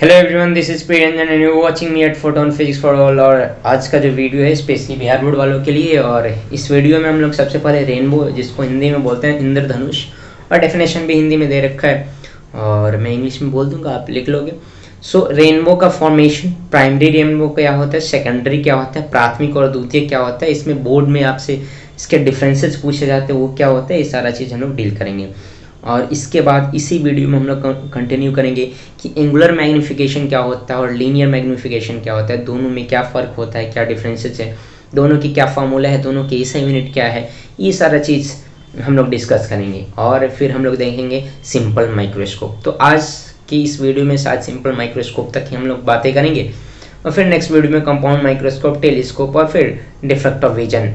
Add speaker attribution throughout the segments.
Speaker 1: Hello everyone, this is Priyanjan and you watching me at Photon Physics for all. और आज का जो video है स्पेशली बिहार बोर्ड वालों के लिए। और इस वीडियो में हम लोग सबसे पहले रेनबो, जिसको हिंदी में बोलते हैं इंद्रधनुष, और डेफिनेशन भी हिंदी में दे रखा है और मैं इंग्लिश में बोल दूंगा, आप लिख लोगे। सो रेनबो का फॉर्मेशन, प्राइमरी रेनबो क्या होता है, सेकेंडरी क्या होता है, प्राथमिक और द्वितीय क्या होता है, इसमें बोर्ड में आपसे इसके डिफरेंसेस पूछे जाते हैं, वो क्या होता है, ये सारा चीज़ हम लोग डील करेंगे। और इसके बाद इसी वीडियो में हम लोग कंटिन्यू करेंगे कि एंगुलर मैग्नीफिकेशन क्या होता है और लीनियर मैग्नीफिकेशन क्या होता है, दोनों में क्या फ़र्क होता है, क्या डिफरेंसेस है, दोनों की क्या फार्मूला है, दोनों के SI यूनिट क्या है, ये सारा चीज़ हम लोग डिस्कस करेंगे। और फिर हम लोग देखेंगे सिंपल माइक्रोस्कोप। तो आज की इस वीडियो में शायद सिंपल माइक्रोस्कोप तक ही हम लोग बातें करेंगे, और फिर नेक्स्ट वीडियो में कंपाउंड माइक्रोस्कोप, टेलीस्कोप और फिर डिफ्रैक्टिव विजन।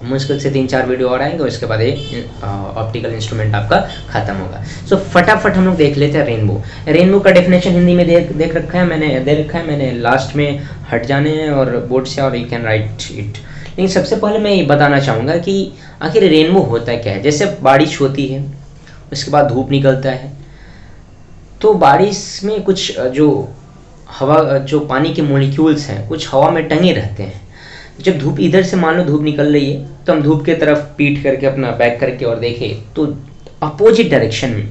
Speaker 1: मुश्किल से 3-4 वीडियो और आएंगे, उसके बाद ये ऑप्टिकल इंस्ट्रूमेंट आपका खत्म होगा। सो फटाफट हम लोग देख लेते हैं रेनबो। रेनबो का डेफिनेशन हिंदी में देख रखा है, मैंने लास्ट में हट जाने हैं और बोर्ड से, और यू कैन राइट इट। लेकिन सबसे पहले मैं ये बताना चाहूँगा कि आखिर रेनबो होता क्या है। जैसे बारिश होती है, उसके बाद धूप निकलता है, तो बारिश में कुछ जो पानी के मॉलिक्यूल्स हैं कुछ हवा में टंगे रहते हैं। जब धूप इधर से, मान लो धूप निकल रही है, तो हम धूप के तरफ पीठ करके अपना बैक करके और देखें तो अपोजिट डायरेक्शन में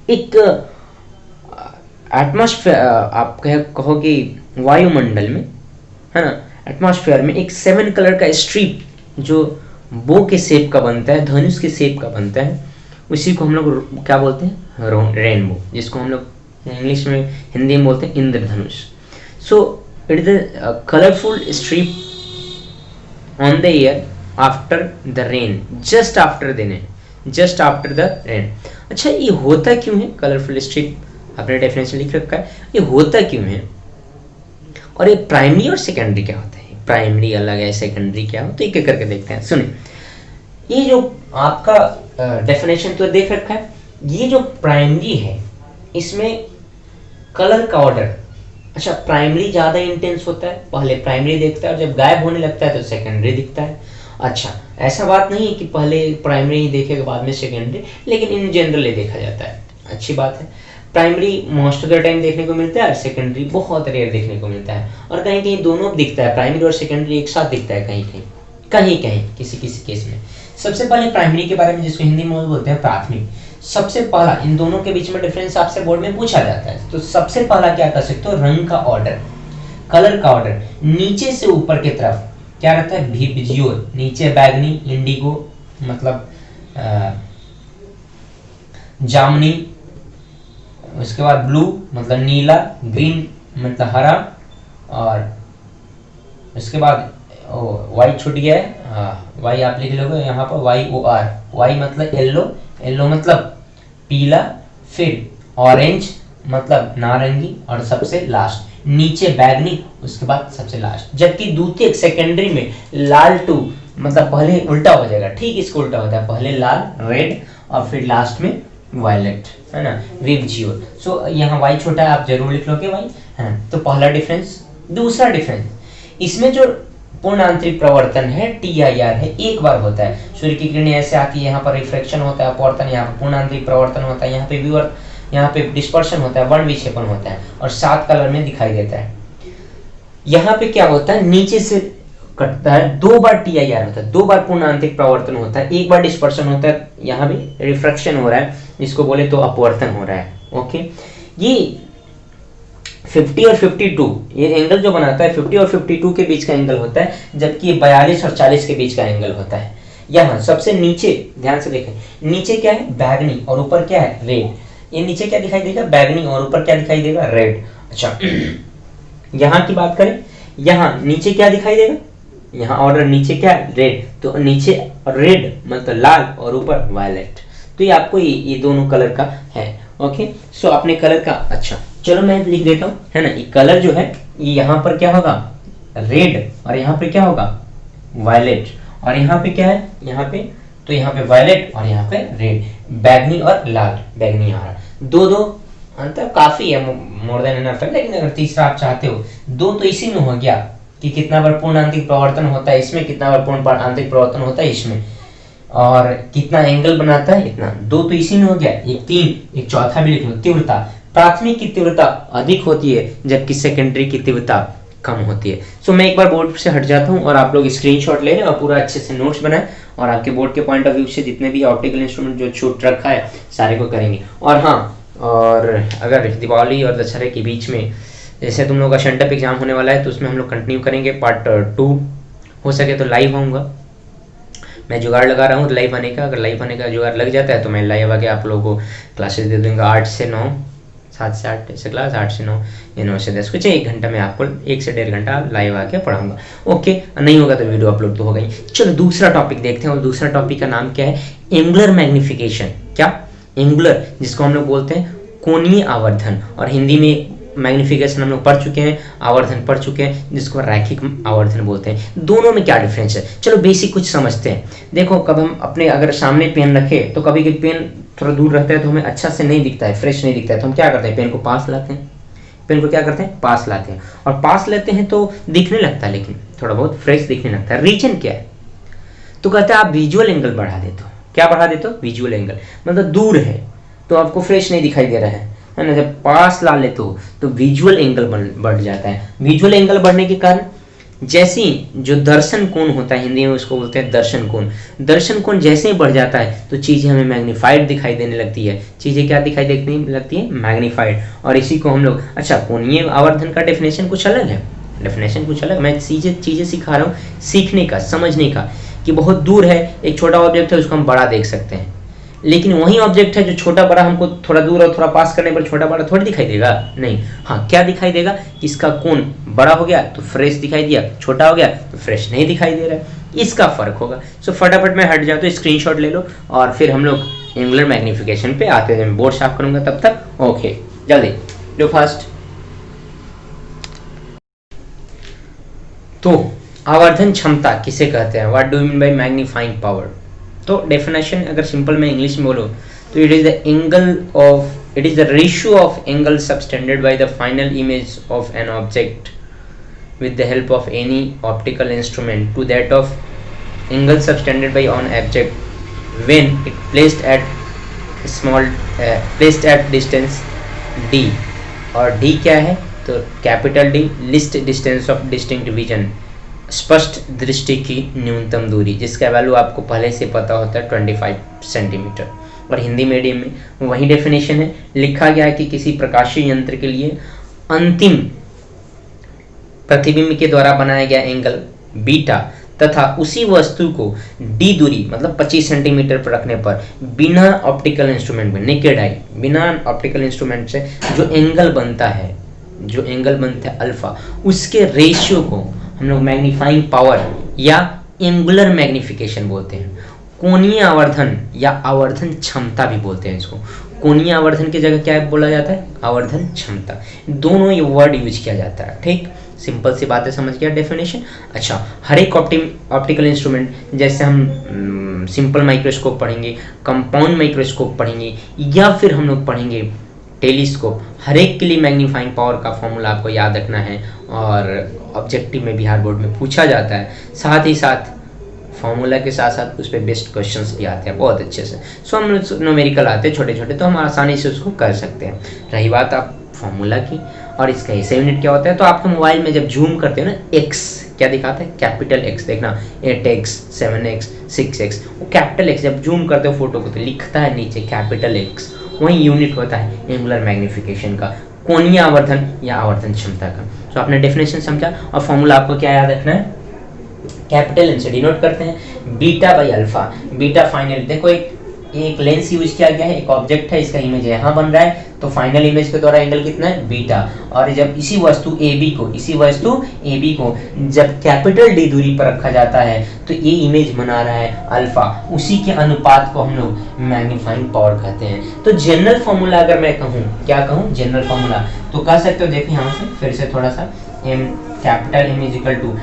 Speaker 1: एक एटमॉस्फेयर, आप कहो कि वायुमंडल में, है ना, एटमॉस्फेयर में एक 7 कलर का स्ट्रिप जो बो के शेप का बनता है, धनुष के शेप का बनता है, उसी को हम लोग क्या बोलते हैं, रेनबो, जिसको हम लोग इंग्लिश में, हिंदी में बोलते हैं इंद्रधनुष। So it is a colourful strip on the year after the rain, just after the rain। अच्छा, ये होता क्यों है कलरफुल स्ट्रिप, आपने डेफिनेशन लिख रखा है, ये होता क्यों है, और ये प्राइमरी और सेकेंडरी क्या होता है, प्राइमरी अलग है, सेकेंडरी क्या हो, तो एक एक करके देखते हैं। सुनिए, ये जो आपका डेफिनेशन तो देख रखा है, ये जो प्राइमरी है इसमें कलर का ऑर्डर, अच्छा, प्राइमरी ज़्यादा इंटेंस होता है, पहले प्राइमरी दिखता है और जब गायब होने लगता है तो सेकेंडरी दिखता है। अच्छा, ऐसा बात नहीं है कि पहले प्राइमरी ही देखेगा बाद में सेकेंडरी, लेकिन इन जनरल देखा जाता है, अच्छी बात है। Primary most of the time देखने को मिलता है और सेकेंडरी बहुत रेयर देखने को मिलता है, और कहीं कहीं दोनों दिखता है, प्राइमरी और सेकेंडरी एक साथ दिखता है, कहीं कहीं किसी केस में। सबसे पहले प्राइमरी के बारे में, जिसको हिंदी में बोलते हैं प्राथमिक, सबसे पहला इन दोनों के बीच में डिफरेंस आपसे बोर्ड में पूछा जाता है। तो सबसे पहला क्या कर सकते हो, रंग का ऑर्डर, कलर का ऑर्डर, नीचे से ऊपर की तरफ क्या रहता है, विजियोर, नीचे बैगनी, इंडिगो मतलब जामुनी, उसके बाद ब्लू मतलब नीला, ग्रीन मतलब हरा, और उसके बाद वाई छूट गया है, वाई आप लिख लोगे यहाँ पर, YOR, वाई मतलब येलो, येलो मतलब पीला, फिर ऑरेंज मतलब नारंगी, और सबसे लास्ट नीचे बैगनी, उसके बाद सबसे लास्ट। जबकि द्वितीय सेकेंडरी में लाल टू मतलब पहले उल्टा हो जाएगा, ठीक इसको उल्टा होता है, पहले लाल रेड और फिर लास्ट में वायलेट, है ना, विजियोर। सो यहाँ वाई छोटा है, आप जरूर लिख लोगे वाई, है। तो पहला डिफरेंस। दूसरा डिफरेंस, इसमें जो पूर्ण आंतरिक प्रवर्तन है TIR है, एक बार होता है। सूर्य की किरणें ऐसे आती है, यहाँ पर रिफ्लेक्शन होता है, अपवर्तन, यहाँ पर पूर्ण आंतरिक प्रवर्तन होता है, यहाँ पे डिस्पर्शन होता है, वर्ण विक्षेपण होता है, और 7 कलर में दिखाई देता है। यहाँ पे क्या होता है, नीचे से कटता है, 2 बार TIR होता है, 2 बार पूर्ण आंतरिक प्रवर्तन होता है, 1 बार डिस्पर्शन होता है, यहाँ भी रिफ्रैक्शन हो रहा है, जिसको बोले तो अपवर्तन हो रहा है। ओके, ये 50 और 52 ये एंगल जो बनाता है 50 और 52 के बीच का एंगल होता है, जबकि ये 42 और 40 के बीच का एंगल होता है। यहाँ सबसे नीचे ध्यान से देखें, नीचे क्या है, बैगनी, और ऊपर क्या है, रेड। ये नीचे क्या दिखाई देगा, बैगनी, और ऊपर क्या दिखाई देगा, रेड। अच्छा, यहाँ की बात करें, यहाँ नीचे क्या दिखाई देगा, यहाँ ऑर्डर नीचे क्या है, रेड, तो नीचे रेड मतलब लाल और ऊपर वायलेट। तो ये आपको ये दोनों कलर का है। ओके, सो आपने कलर का, अच्छा चलो मैं लिख देता हूँ, है ना, ये कलर जो है ये यहाँ पर क्या होगा, रेड, और यहाँ पे क्या होगा, वायलेट, और यहाँ पे क्या है, यहाँ पे, तो यहाँ पे वायलेट और यहाँ पे रेड, बैगनी और लाल, बैगनी हरा, दो अंतर काफी है, मोर देन एनफ है। लेकिन अगर तीसरा आप चाहते हो, 2 तो इसी में हो गया कि कितना बार पूर्ण आंतरिक प्रवर्तन होता है इसमें, कितना बार पूर्ण आंतरिक प्रवर्तन होता है इसमें, और कितना एंगल बनाता है इतना, 2 तो इसी में हो गया, एक 3, एक चौथा भी लिख लो, तीव्रता, प्राथमिक की तीव्रता अधिक होती है जबकि सेकेंडरी की तीव्रता कम होती है। सो मैं एक बार बोर्ड से हट जाता हूँ और आप लोग स्क्रीनशॉट ले लें और पूरा अच्छे से नोट्स बनाएं और आपके बोर्ड के पॉइंट ऑफ व्यू से जितने भी ऑप्टिकल इंस्ट्रूमेंट जो छूट रखा है सारे को करेंगे। और हाँ, और अगर दिवाली और दशहरे के बीच में जैसे तुम लोग का शंटअप एग्जाम होने वाला है तो उसमें हम लोग कंटिन्यू करेंगे पार्ट 2, हो सके तो लाइव आऊँगा। मैं जुगाड़ लगा रहा हूँ लाइव आने का, अगर लाइव आने का जुगाड़ लग जाता है तो मैं लाइव आके आप लोगों को क्लासेस दे दूँगा 8 से 9, 7 से 8 ऐसे क्लास, 8 से 9 या 9 से 10, कुछ 1 घंटा में आपको 1 से 1.5 घंटा लाइव आके पढ़ाऊंगा। ओके, नहीं होगा तो वीडियो अपलोड तो होगा ही। चलो दूसरा टॉपिक देखते हैं और दूसरा टॉपिक का नाम क्या है, एंगुलर मैग्निफिकेशन। क्या एंगुलर, जिसको हम लोग बोलते हैं कोणीय आवर्धन, और हिंदी में मैग्निफिकेशन हम लोग पढ़ चुके हैं, आवर्धन पढ़ चुके हैं जिसको रैखिक आवर्धन बोलते हैं। दोनों में क्या डिफरेंस है, चलो बेसिक कुछ समझते हैं। देखो, कब हम अपने अगर सामने पेन रखें तो कभी कभी पेन थोड़ा दूर रहता है तो हमें अच्छा से नहीं दिखता है, फ्रेश नहीं दिखता है, तो हम क्या करते हैं, पेन को पास लाते हैं। पेन को क्या करते हैं, पास लाते हैं, और पास लेते हैं तो दिखने लगता है, लेकिन थोड़ा बहुत फ्रेश दिखने लगता है। रीजन क्या है, तो कहते हैं आप विजुअल एंगल बढ़ा देते हो। क्या बढ़ा देते हो, विजुअल एंगल, मतलब दूर है तो आपको फ्रेश नहीं दिखाई दे रहा है ना। जब पास ला लेते हो तो विजुअल एंगल बढ़ जाता है। विजुअल एंगल बढ़ने के कारण जैसे जो दर्शन कोण होता है, हिंदी में उसको बोलते हैं दर्शन कोण। दर्शन कोण जैसे ही बढ़ जाता है तो चीज़ें हमें मैग्नीफाइड दिखाई देने लगती है। चीज़ें क्या दिखाई देने लगती है, मैग्नीफाइड। और इसी को हम लोग, अच्छा कोणीय आवर्धन का डेफिनेशन कुछ अलग है, डेफिनेशन कुछ अलग। मैं चीज़ें सिखा रहा हूँ सीखने का, समझने का, कि बहुत दूर है एक छोटा ऑब्जेक्ट है उसको हम बड़ा देख सकते हैं, लेकिन वही ऑब्जेक्ट है जो छोटा बड़ा हमको थोड़ा दूर और थोड़ा पास करने पर छोटा बड़ा थोड़ी दिखाई देगा, नहीं। हाँ, क्या दिखाई देगा, इसका कोण बड़ा हो गया तो फ्रेश दिखाई दिया, छोटा हो गया तो फ्रेश नहीं दिखाई दे रहा है, इसका फर्क होगा। सो फटाफट में हट जाओ तो स्क्रीनशॉट ले लो और फिर हम लोग एंगुलर मैग्निफिकेशन पे आते हैं। मैं बोर्ड साफ करूंगा तब तक। ओके, जल्दी डू फास्ट। तो आवर्धन क्षमता किसे कहते हैं, what do you mean by magnifying power. तो डेफिनेशन अगर सिंपल मैं इंग्लिश में बोलूँ तो it is the angle of, it is the ratio of angle subtended by the final image of an object with the help of any optical instrument to that of angle subtended by an object when it placed at distance d। और d क्या है, तो capital D list distance of distinct vision, स्पष्ट दृष्टि की न्यूनतम दूरी, जिसका वैल्यू आपको पहले से पता होता है 25 सेंटीमीटर। और हिंदी मीडियम में वही डेफिनेशन है, लिखा गया है कि किसी प्रकाशीय यंत्र के लिए अंतिम प्रतिबिंब के द्वारा बनाया गया एंगल बीटा तथा उसी वस्तु को डी दूरी मतलब 25 सेंटीमीटर पर रखने पर बिना ऑप्टिकल इंस्ट्रूमेंट में, नेकेड आई, बिना ऑप्टिकल इंस्ट्रूमेंट से जो एंगल बनता है, जो एंगल बनता है अल्फा, उसके रेशियो को हम लोग मैग्नीफाइंग पावर या एंगुलर मैग्निफिकेशन बोलते हैं। कोणीय आवर्धन या आवर्धन क्षमता भी बोलते हैं इसको। कोणीय आवर्धन की जगह क्या बोला जाता है, आवर्धन क्षमता। दोनों ये वर्ड यूज किया जाता है। ठीक, सिंपल सी बातें समझ गया डेफिनेशन। अच्छा, हर एक ऑप्टिकल इंस्ट्रूमेंट, जैसे हम सिंपल माइक्रोस्कोप पढ़ेंगे, कंपाउंड माइक्रोस्कोप पढ़ेंगे, या फिर हम लोग पढ़ेंगे टेलीस्कोप, हर एक के लिए मैग्नीफाइंग पावर का फॉर्मूला आपको याद रखना है और ऑब्जेक्टिव में बिहार बोर्ड में पूछा जाता है। साथ ही साथ फॉर्मूला के साथ साथ उस पर बेस्ट क्वेश्चंस भी आते हैं बहुत अच्छे से। सो हम न्यूमेरिकल आते हैं छोटे छोटे, तो हम आसानी से उसको कर सकते हैं। रही बात आप फॉर्मूला की और इसका ऐसे यूनिट क्या होता है, तो आपके मोबाइल में जब जूम करते हो ना, एक्स क्या दिखाता है, कैपिटल एक्स, देखना 8x 7x 6x, वो कैपिटल एक्स जब जूम करते हो फोटो को तो लिखता है नीचे कैपिटल एक्स, वही यूनिट होता है एंगुलर मैग्निफिकेशन का, कोणीय आवर्धन या आवर्धन क्षमता का। तो आपने डेफिनेशन समझा और फॉर्मूला आपको क्या याद रखना है, कैपिटल एन से डिनोट करते हैं beta by alpha. Beta final, देखो एक लेंस यूज किया गया है, एक ऑब्जेक्ट है, इसका इमेज यहाँ बन रहा है, तो फाइनल इमेज के द्वारा एंगल कितना है, बीटा। और जब इसी वस्तु AB को जब कैपिटल D दूरी पर रखा जाता है तो ये इमेज बना रहा है अल्फा, उसी के अनुपात को हम लोग मैग्नीफाइंग पावर कहते हैं। तो जनरल फॉर्मूला अगर मैं कहूँ, क्या कहूँ, जनरल फॉर्मूला तो कह सकते हो, देखो यहाँ से फिर से थोड़ा सा, capital M is equal to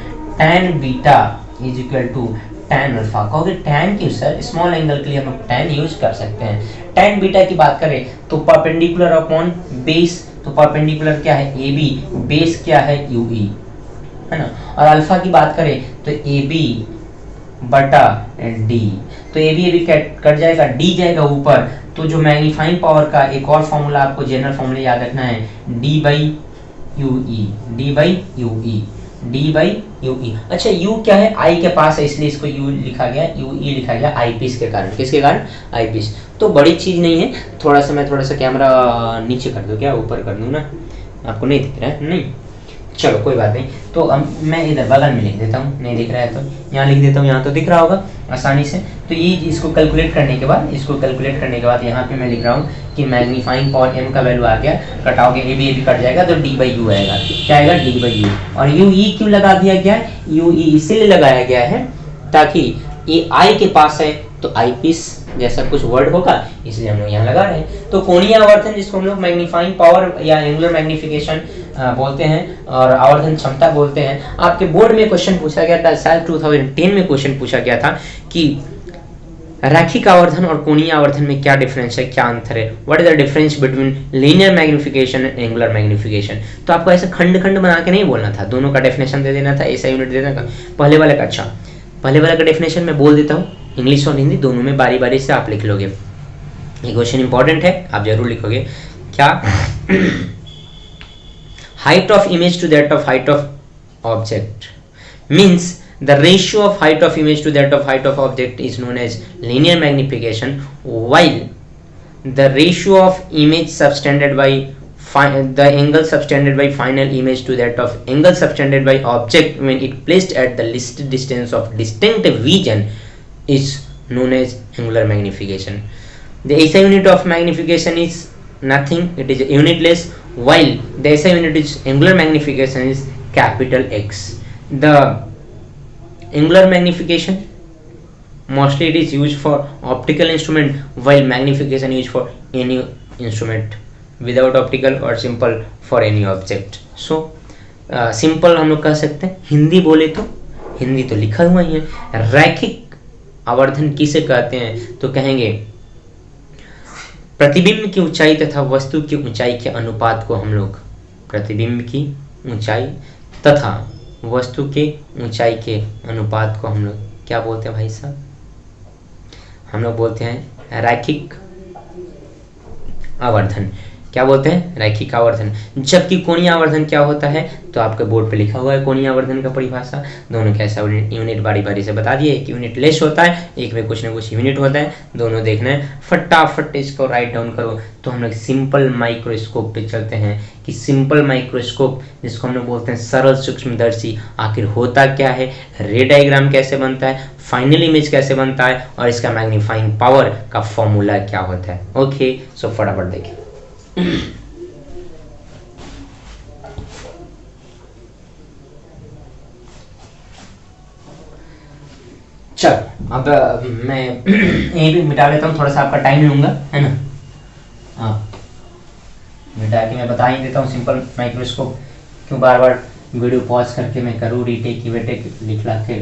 Speaker 1: tan beta is equal to tan alpha. कहोगे tan क्यों सर, स्मॉल एंगल के लिए हम tan यूज कर सकते हैं। tan बीटा की बात करें तो परपेंडिकुलर अपॉन बेस, तो परपेंडिकुलर क्या है AB, बेस क्या है UE, है ना। और अल्फा की बात करें तो AB बटा डी। तो ये भी कट जाएगा, डी जाएगा ऊपर। तो जो मैग्नीफाइंग पावर का एक और फॉर्मूला आपको जनरल फॉर्मूला याद रखना है, D by U E, D by U E, D by U ई। अच्छा यू क्या है, आई के पास है इसलिए इसको यू लिखा गया, यू ई लिखा गया आई पीस के कारण। किसके कारण? आई पीस। तो बड़ी चीज़ नहीं है, मैं थोड़ा सा कैमरा नीचे कर दूँ क्या, ऊपर कर दूँ ना, आपको नहीं दिख रहा है? नहीं, चलो कोई बात नहीं। तो मैं इधर बगल में लिख देता हूँ, नहीं दिख रहा है तो यहाँ लिख देता हूँ, यहाँ तो दिख रहा होगा आसानी से। तो ये इसको कैलकुलेट करने के बाद यहाँ पे मैं लिख रहा हूँ कि मैग्नीफाइंग पावर एम का वैल्यू आ गया, कटाओगे ए भी कट जाएगा तो डी बाई यू आएगा। क्या आएगा? D by you. और यू ई क्यों लगा दिया गया है? यू ई इसीलिए लगाया गया है ताकि ये आई के पास है तो आई पीस जैसा कुछ वर्ड होगा, इसलिए हम लोग यहाँ लगा रहे हैं। तो कोणीय आवर्धन जिसको हम लोग मैग्नीफाइंग पावर या एंगुलर मैग्निफिकेशन बोलते हैं और आवर्धन क्षमता बोलते हैं। आपके बोर्ड में क्वेश्चन पूछा गया था, साल 2010 में क्वेश्चन पूछा गया था कि रैखिक आवर्धन और कोणीय आवर्धन में क्या डिफरेंस है, क्या अंतर है, what is the difference between linear magnification and angular magnification. तो आपको ऐसे खंड खंड बना के नहीं बोलना था, दोनों का डेफिनेशन दे देना था, ऐसा यूनिट दे देना था। पहले वाले का, अच्छा पहले वाले का डेफिनेशन मैं बोल देता हूँ, इंग्लिश और हिंदी दोनों में बारी बारी से आप लिख लोगे। ये क्वेश्चन इंपॉर्टेंट है, आप जरूर लिखोगे। क्या? Height of image to that of height of object means the ratio of height of image to that of height of object is known as linear magnification, while the ratio of image subtended by the angle subtended by final image to that of angle subtended by object when it placed at the listed distance of distinct vision is known as angular magnification. The SI unit of magnification is nothing, it is unitless, while the SI unit is angular magnification is capital X. The angular magnification mostly it is used for optical instrument, while magnification is for any instrument without optical or simple for any object. So simple हम लोग कह सकते हैं। हिंदी बोले तो, हिंदी तो लिखा हुआ ही है। रैखिक आवर्धन किसे कहते हैं तो कहेंगे प्रतिबिंब की ऊंचाई तथा वस्तु की ऊंचाई के अनुपात को हम लोग, प्रतिबिंब की ऊंचाई तथा वस्तु के ऊंचाई के अनुपात को हम लोग क्या बोलते हैं भाई साहब? हम लोग बोलते हैं रैखिक आवर्धन। क्या बोलते हैं? रैखिक आवर्धन। जबकि कोणीय आवर्धन क्या होता है तो आपके बोर्ड पे लिखा हुआ है कोणीय आवर्धन का परिभाषा। दोनों कैसा यूनिट बारी बारी से बता दिए। एक यूनिट लेस होता है, एक में कुछ ना कुछ यूनिट होता है, दोनों देखना है। फटाफट इसको राइट डाउन करो। तो हम लोग सिंपल माइक्रोस्कोप पे चलते हैं कि सिंपल माइक्रोस्कोप जिसको हम लोग बोलते हैं सरल सूक्ष्मदर्शी, आखिर होता क्या है, रे डायग्राम कैसे बनता है, फाइनल इमेज कैसे बनता है और इसका मैग्नीफाइंग पावर का फॉर्मूला क्या होता है। ओके, सो फटाफट देखिए। चल अब मैं यहीं पे मिटा लेता हूँ, थोड़ा सा आपका टाइम लूंगा, है ना। हाँ, मिटा के मैं बता ही देता हूँ सिंपल माइक्रोस्कोप क्यों बार बार वीडियो पॉज करके मैं करूँ, रीटेक की वेटेक लिखला के।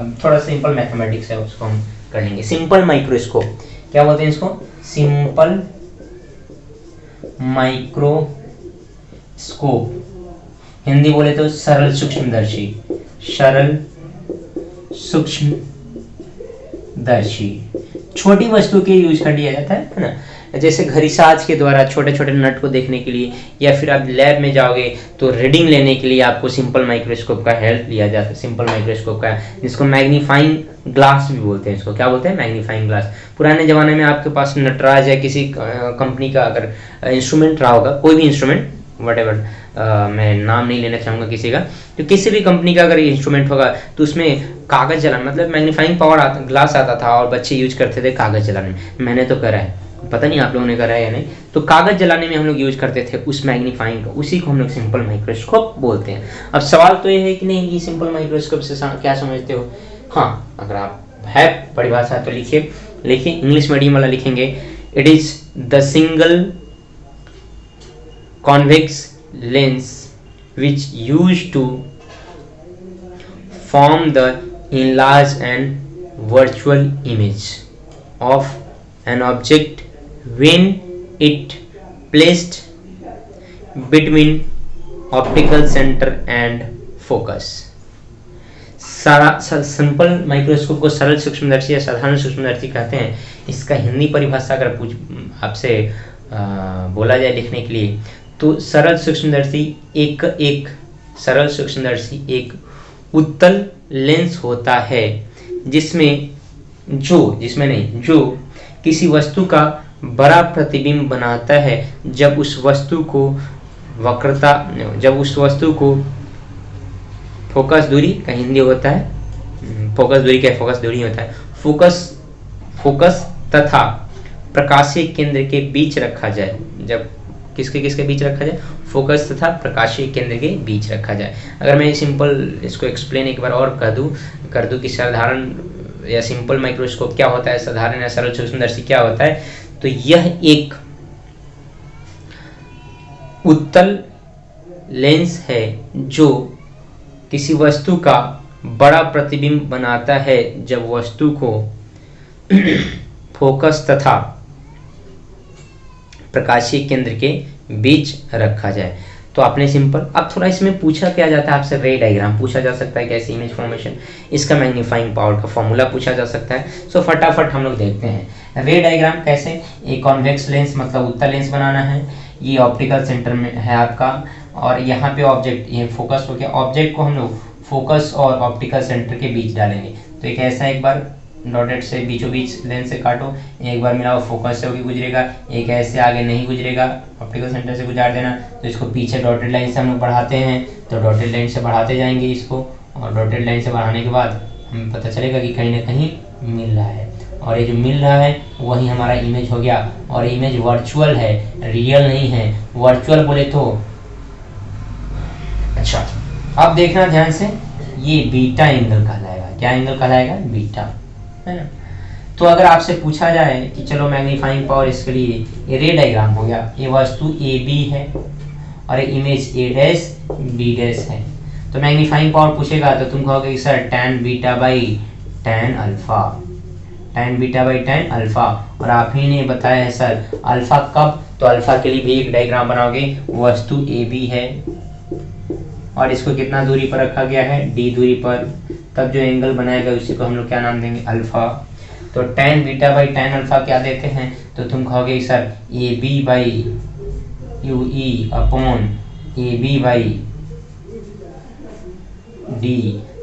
Speaker 1: अब थोड़ा सिंपल मैथमेटिक्स है, उसको हम कर लेंगे। सिंपल माइक्रोस्कोप क्या बोलते हैं इसको? सिंपल माइक्रोस्कोप, हिंदी बोले तो सरल सूक्ष्मदर्शी, सरल सूक्ष्मदर्शी। छोटी वस्तु के यूज कर लिया जाता है ना, जैसे घड़ीसाज के द्वारा छोटे छोटे नट को देखने के लिए, या फिर आप लैब में जाओगे तो रीडिंग लेने के लिए आपको सिंपल माइक्रोस्कोप का हेल्प लिया जाता है। सिंपल माइक्रोस्कोप का, जिसको मैग्नीफाइंग ग्लास भी बोलते हैं, इसको क्या बोलते हैं? Magnifying glass. पुराने ज़माने में आपके पास नटराज या किसी कंपनी का अगर इंस्ट्रूमेंट रहा होगा, कोई भी इंस्ट्रूमेंट वटेवर, मैं नाम नहीं लेना चाहूँगा किसी का, तो किसी भी कंपनी का अगर इंस्ट्रूमेंट होगा तो उसमें कागज़ जलाना, मतलब मैग्नीफाइंग पावर ग्लास आता था और बच्चे यूज करते थे कागज़ जलाने में। मैंने तो करा है, पता नहीं आप लोगों ने करा है या नहीं। तो कागज़ जलाने में हम लोग यूज करते थे उस मैग्नीफाइंग को, उसी को हम लोग सिंपल माइक्रोस्कोप बोलते हैं। अब सवाल तो ये है कि नहीं ये सिंपल माइक्रोस्कोप से क्या समझते हो? हाँ, अगर आप है परिभाषा तो लिखिए, इंग्लिश मीडियम वाला लिखेंगे। It is the single convex lens which used to form the enlarged and virtual image of an object when it placed between optical center and focus. Simple microscope को सरल सूक्ष्मदर्शी या साधारण सूक्ष्मदर्शी कहते हैं। इसका हिंदी परिभाषा अगर आपसे बोला जाए लिखने के लिए तो सरल सूक्ष्मदर्शी एक उत्तल लेंस होता है जिसमें जो किसी वस्तु का बड़ा प्रतिबिंब बनाता है जब उस वस्तु को फोकस दूरी का हिंदी होता है, फोकस दूरी होता है, फोकस तथा प्रकाशीय केंद्र के बीच रखा जाए। जब किसके बीच रखा जाए? फोकस तथा प्रकाशीय केंद्र के बीच रखा जाए। अगर मैं सिंपल इसको एक्सप्लेन एक बार और कर दूं कि साधारण या सिंपल माइक्रोस्कोप क्या होता है, साधारण या सरल सूक्ष्मदर्शी क्या होता है, तो यह एक उत्तल लेंस है जो किसी वस्तु का बड़ा प्रतिबिंब बनाता है जब वस्तु को फोकस तथा प्रकाशीय केंद्र के बीच रखा जाए। तो आपने सिंपल, अब थोड़ा इसमें पूछा क्या जाता है आपसे, रे डायग्राम पूछा जा सकता है, कैसे इमेज फॉर्मेशन, इसका मैग्नीफाइंग पावर का फॉर्मूला पूछा जा सकता है। सो फटाफट हम लोग देखते हैं रे डायग्राम कैसे। एक कॉन्वेक्स लेंस मतलब उत्तल लेंस बनाना है, ये ऑप्टिकल सेंटर में है आपका, और यहाँ पे ऑब्जेक्ट, ये फोकस हो गया, ऑब्जेक्ट को हम लोग फोकस और ऑप्टिकल सेंटर के बीच डालेंगे। तो एक ऐसा एक बार डॉटेड से बीचों बीच लेंस से काटो, एक बार मिलाओ फोकस से होकर गुजरेगा, एक ऐसे आगे नहीं गुजरेगा, ऑप्टिकल सेंटर से गुजार देना। तो इसको पीछे डॉटेड लाइन से हम लोग बढ़ाते हैं, तो डॉटेड लाइन से बढ़ाते जाएंगे इसको, और डॉटेड लाइन से बढ़ाने के बाद हमें पता चलेगा कि कहीं ना कहीं मिल रहा है, और ये जो मिल रहा है वही हमारा इमेज हो गया। और इमेज वर्चुअल है, रियल नहीं है। वर्चुअल बोले तो अच्छा, अब देखना ध्यान से, ये बीटा एंगल कहलाएगा। क्या एंगल कहलाएगा? बीटा, है ना। तो अगर आपसे पूछा जाए कि चलो मैग्नीफाइंग पावर इसके लिए, ये रे डायग्राम हो गया, ये वस्तु ए बी है और ये image A dash B dash है, तो मैग्नीफाइंग पावर पूछेगा तो तुम कहोगे कि sir tan beta by tan alpha, tan beta by tan alpha. और आप ही ने बताया है सर अल्फा कब, तो अल्फा के लिए भी एक डायग्राम बनाओगे, वस्तु ए बी है और इसको कितना दूरी पर रखा गया है? d दूरी पर, तब जो एंगल बनाएगा उसी को हम लोग क्या नाम देंगे? अल्फा। तो tan beta by tan alpha क्या देते हैं? तो तुम कहोगे sir A B by U E upon A B by D,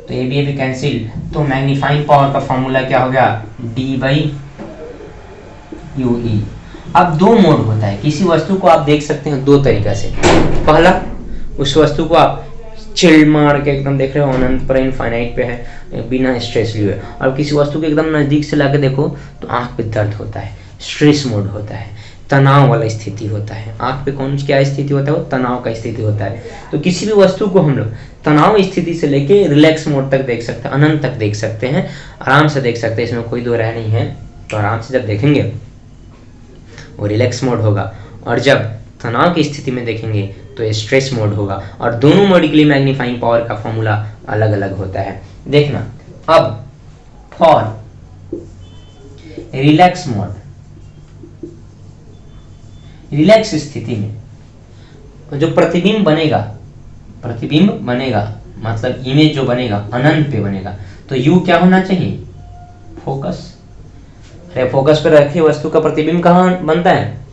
Speaker 1: तो ए बी कैंसिल, तो मैग्नीफाइंग पावर का फॉर्मूला क्या हो गया? d by U E. अब दो मोड होता है, किसी वस्तु को आप देख सकते हैं दो तरीका से। पहला, उस वस्तु को आप चिल्ड मार के एकदम देख रहे हो, अनंत पर इनफाइनाइट पे है, बिना स्ट्रेस लिए। और किसी वस्तु को एकदम नजदीक से लाके देखो तो आंख पे दर्द होता है, स्ट्रेस मोड होता है, तनाव वाला स्थिति होता है। आंख पे कौन क्या स्थिति होता है? वो तनाव का स्थिति होता है। तो किसी भी वस्तु को हम लोग तनाव स्थिति से लेके रिलैक्स मोड तक देख सकते हैं, अनंत तक देख सकते हैं, आराम से देख सकते हैं, इसमें कोई दो राय नहीं है। तो आराम से जब देखेंगे वो रिलैक्स मोड होगा, और जब तनाव की स्थिति में देखेंगे तो ये स्ट्रेस मोड होगा। और दोनों मोड के लिए मैग्नीफाइंग पावर का फॉर्मूला अलग अलग होता है। देखना, अब फॉर रिलैक्स मोड, रिलैक्स स्थिति में जो प्रतिबिंब बनेगा मतलब इमेज जो बनेगा अनंत पे बनेगा, तो यू क्या होना चाहिए? फोकस। अरे फोकस पे रखे वस्तु का प्रतिबिंब कहाँ बनता है?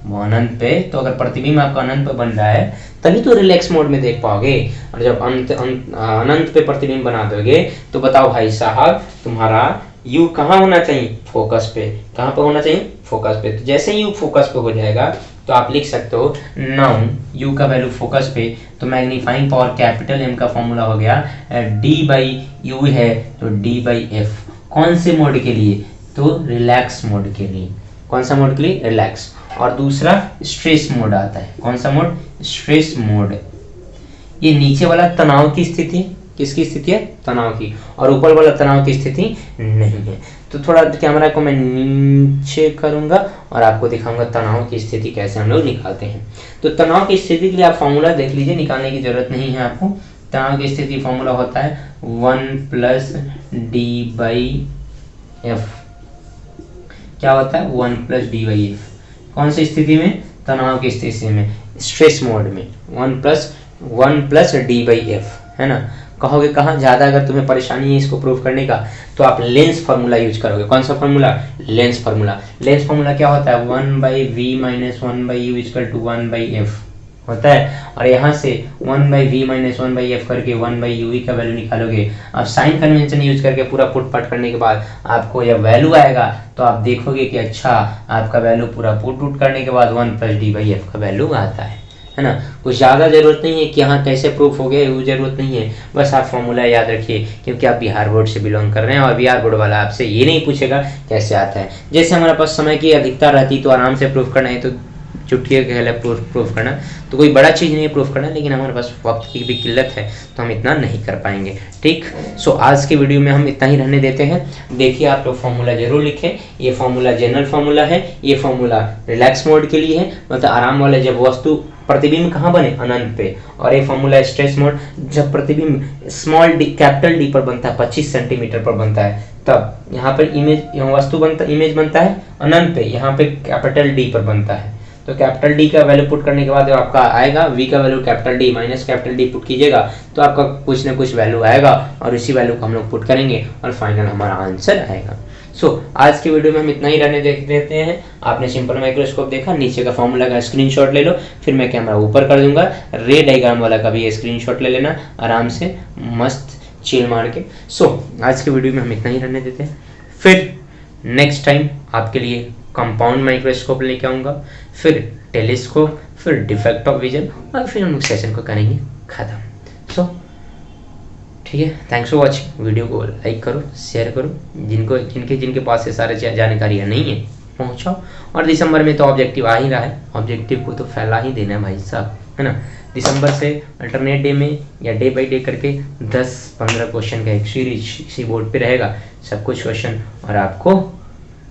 Speaker 1: वो अनंत पे। तो अगर प्रतिबिंब आपका अनंत पे बन रहा है तभी तो रिलैक्स मोड में देख पाओगे। और जब अनंत पे प्रतिबिंब बना दोगे तो बताओ भाई साहब तुम्हारा यू कहाँ होना चाहिए? फोकस पे। कहाँ पे होना चाहिए? फोकस पे। तो जैसे यू फोकस पे हो जाएगा तो आप लिख सकते हो नाउ यू का वैल्यू फोकस पे, तो मैग्नीफाइंग पावर कैपिटल एम का फॉर्मूला हो गया d बाई यू है तो d बाई एफ। कौन से मोड के लिए? तो रिलैक्स मोड के लिए। कौन सा मोड के लिए? रिलैक्स। और दूसरा स्ट्रेस मोड आता है। कौन सा मोड? Stress mode. ये नीचे वाला तनाव की स्थिति, किसकी स्थिति है? तनाव की। और ऊपर वाला तनाव की स्थिति नहीं है। तो थोड़ा कैमरा को मैं नीचे करूंगा और आपको दिखाऊंगा तनाव की स्थिति कैसे हम लोग निकालते हैं। तो तनाव की स्थिति के लिए आप फॉर्मूला देख लीजिए, निकालने की जरूरत नहीं है आपको। तनाव की स्थिति फॉर्मूला होता है 1 प्लस डी बाई एफ। क्या होता है? 1 प्लस डी बाई एफ। कौन सी स्थिति में? तनाव की स्थिति में, स्ट्रेस मोड में। 1 प्लस डी बाई एफ, है ना। कहोगे कहाँ ज़्यादा अगर तुम्हें परेशानी है इसको प्रूव करने का, तो आप लेंस फार्मूला यूज करोगे। कौन सा formula? Lens formula. Lens formula क्या होता है? 1/v - 1/u = 1/f होता है। और यहाँ से 1/v - 1/f करके 1/u का वैल्यू निकालोगे। अब साइन कन्वेंशन यूज करके पूरा पुट पाट करने के बाद आपको यह वैल्यू आएगा, तो आप देखोगे कि अच्छा आपका वैल्यू पूरा पुट उट करने के बाद 1 + d/f का वैल्यू आता है ना। कुछ ज़्यादा जरूरत नहीं है कि हाँ कैसे प्रूफ हो गया, वो जरूरत नहीं है, बस आप फॉर्मूला याद रखिए, क्योंकि आप बिहार बोर्ड से बिलोंग कर रहे हैं और बिहार बोर्ड वाला आपसे ये नहीं पूछेगा कैसे आता है। जैसे हमारे पास समय की अधिकता रहती तो आराम से प्रूफ करना है, तो चुटकी के प्रूफ करना तो कोई बड़ा चीज़ नहीं है प्रूफ करना, लेकिन हमारे पास वक्त की भी किल्लत है तो हम इतना नहीं कर पाएंगे। ठीक, सो आज के वीडियो में हम इतना ही रहने देते हैं। देखिए आप लोग फॉर्मूला जरूर लिखें। ये फॉर्मूला जनरल फॉर्मूला है, ये फॉर्मूला रिलैक्स मोड के लिए है, मतलब आराम वाले, जब वस्तु प्रतिबिंब कहाँ बने? अनंत पे। और ये फॉर्मूला स्ट्रेस मोड, जब प्रतिबिंब स्मॉल डी कैपिटल डी पर बनता है, 25 सेंटीमीटर पर बनता है, तब यहाँ पर इमेज वस्तु बनता इमेज बनता है अनंत पे, यहाँ पे कैपिटल डी पर बनता है। तो कैपिटल डी का वैल्यू पुट करने के बाद जो आपका आएगा वी का value capital D minus capital D put कीजिएगा, तो आपका कुछ ना कुछ वैल्यू आएगा और इसी वैल्यू को हम लोग पुट करेंगे और फाइनल हमारा आंसर आएगा। आज के वीडियो में हम इतना ही रहने देते हैं। आपने सिंपल माइक्रोस्कोप देखा, नीचे का फॉर्मूला का स्क्रीनशॉट ले लो, फिर मैं कैमरा ऊपर कर दूंगा। रे डायग्राम वाला का भी स्क्रीनशॉट ले लेना आराम से, मस्त चिल मार के। आज के वीडियो में हम इतना ही रहने देते हैं, फिर नेक्स्ट टाइम आपके लिए कंपाउंड माइक्रोस्कोप लेके आऊँगा, फिर टेलीस्कोप, फिर डिफेक्ट ऑफ विजन, और फिर हम लोग सेशन को करेंगे खत्म। ठीक है, थैंक्स फॉर वॉचिंग। वीडियो को लाइक करो, शेयर करो, जिनके पास ये सारे जानकारियाँ नहीं है पहुँचाओ। और दिसंबर में तो ऑब्जेक्टिव आ ही रहा है, ऑब्जेक्टिव को तो फैला ही देना है भाई साहब, है ना। दिसंबर से अल्टरनेट डे में या डे बाई डे करके 10-15 क्वेश्चन का एक सीरीज इसी बोर्ड पे रहेगा, सब कुछ क्वेश्चन, और आपको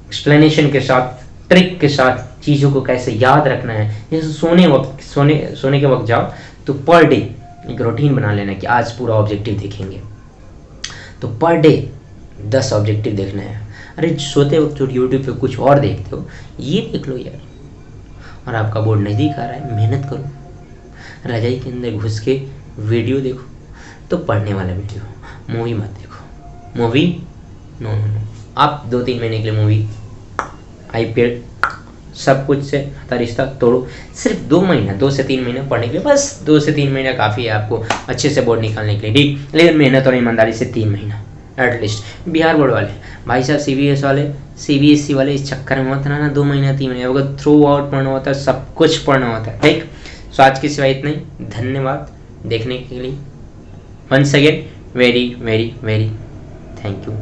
Speaker 1: एक्सप्लेनेशन के साथ, ट्रिक के साथ चीज़ों को कैसे याद रखना है। जैसे सोने के वक्त जाओ तो पर डे एक रूटीन बना लेना कि आज पूरा ऑब्जेक्टिव देखेंगे, तो पर डे 10 ऑब्जेक्टिव देखना है। अरे सोते वक्त जो यूट्यूब पे कुछ और देखते हो, ये देख लो यार। और आपका बोर्ड नज़दीक आ रहा है, मेहनत करो, रजाई के अंदर घुस के वीडियो देखो, तो पढ़ने वाला वीडियो। मूवी मत देखो, मूवी नो, आप 2-3 महीने के लिए मूवी, IPL, सब कुछ से रिश्ता तोड़ो। सिर्फ 2 से 3 महीना पढ़ने के लिए, बस 2 से 3 महीना काफ़ी है आपको अच्छे से बोर्ड निकालने के लिए। ठीक, लेकिन मेहनत और ईमानदारी से 3 महीना एटलीस्ट। बिहार बोर्ड वाले भाई साहब, CBSE वाले इस चक्कर में मत रहना 2 महीना 3 महीना, अगर थ्रू आउट पढ़ना होता है, सब कुछ पढ़ना होता है। ठीक, आज की सिवाय इतना ही। धन्यवाद देखने के लिए। Once again very very very thank you.